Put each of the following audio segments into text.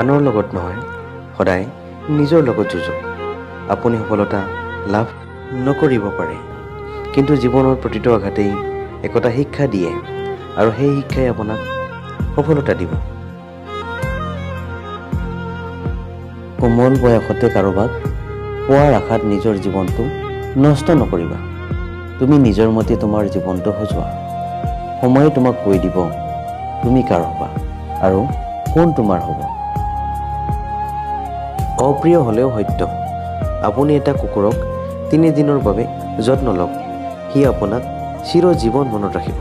আনৰ লগত নহয়, সদায় নিজৰ লগত যুঁজক। আপুনি সফলতা লাভ নকৰিব পাৰে, কিন্তু জীৱনৰ প্ৰতিটো আঘাতেই একোটা শিক্ষা দিয়ে, আৰু সেই শিক্ষাই আপোনাক সফলতা দিব। কোমল বয়সতে কাৰোবাক পোৱাৰ আশাত নিজৰ জীৱনটো নষ্ট নকৰিবা। তুমি নিজৰ মতে তোমাৰ জীৱনটো সজোৱা। সময়ে তোমাক কৈ দিব তুমি কাৰ হ'বা আৰু কোন তোমাৰ হ'ব। অপ্ৰিয় হ'লেও সত্য, আপুনি এটা কুকুৰক 3 দিনৰ বাবে যত্ন লওক, সি আপোনাক চিৰজীৱন মনত ৰাখিব।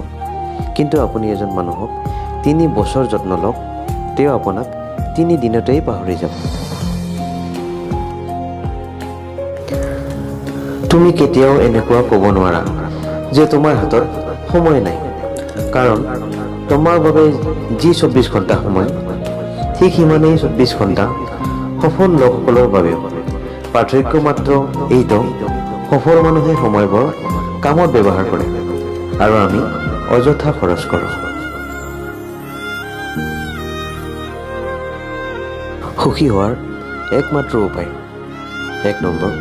কিন্তু আপুনি এজন মানুহক 3 বছৰ যত্ন লওক, তেওঁ আপোনাক 3 দিনতেই পাহৰি যাব। তুমি কেতিয়াও এনেকুৱা ক'ব নোৱাৰা যে তোমাৰ হাতত সময় নাই, কাৰণ তোমাৰ বাবে যি 24 ঘণ্টা সময়, ঠিক সিমানেই 24 ঘণ্টা সফল লোকসকলৰ বাবেও। পাৰ্থক্য মাত্ৰ এইটো, সফল মানুহে সময়বোৰ কামত ব্যৱহাৰ কৰে আৰু আমি অযথা খৰচ কৰোঁ। সুখী হোৱাৰ একমাত্ৰ উপায়, 1 নম্বৰ,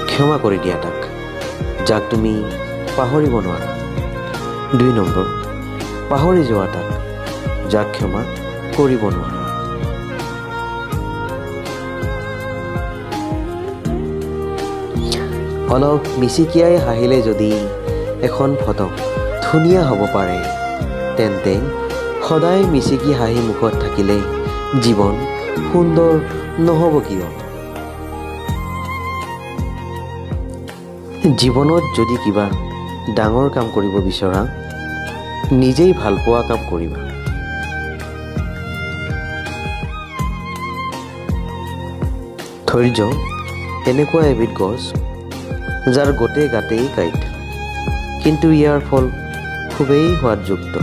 ক্ষমা কৰি দিয়া তাক, যাক তুমি পাহৰিব নোৱাৰা। 2 নম্বৰ, পাহৰি যোৱা তাক, যাক ক্ষমা কৰিব নোৱাৰা। অলপ মিচিকিয়াই হাঁহিলে যদি এখন ফটো ধুনীয়া হ'ব পাৰে, তেন্তে সদায় মিচিকি হাঁহি মুখত থাকিলে জীৱন সুন্দৰ নহ'ব কিয়? জীৱনত যদি কিবা ডাঙৰ কাম কৰিব বিচৰা, নিজেই ভাল পোৱা কাম কৰিবা। ধৈৰ্য এনেকুৱা এবিধ গছ যাৰ গোটেই গাতেই কাঁইট, কিন্তু ইয়াৰ ফল খুবেই সোৱাদযুক্ত।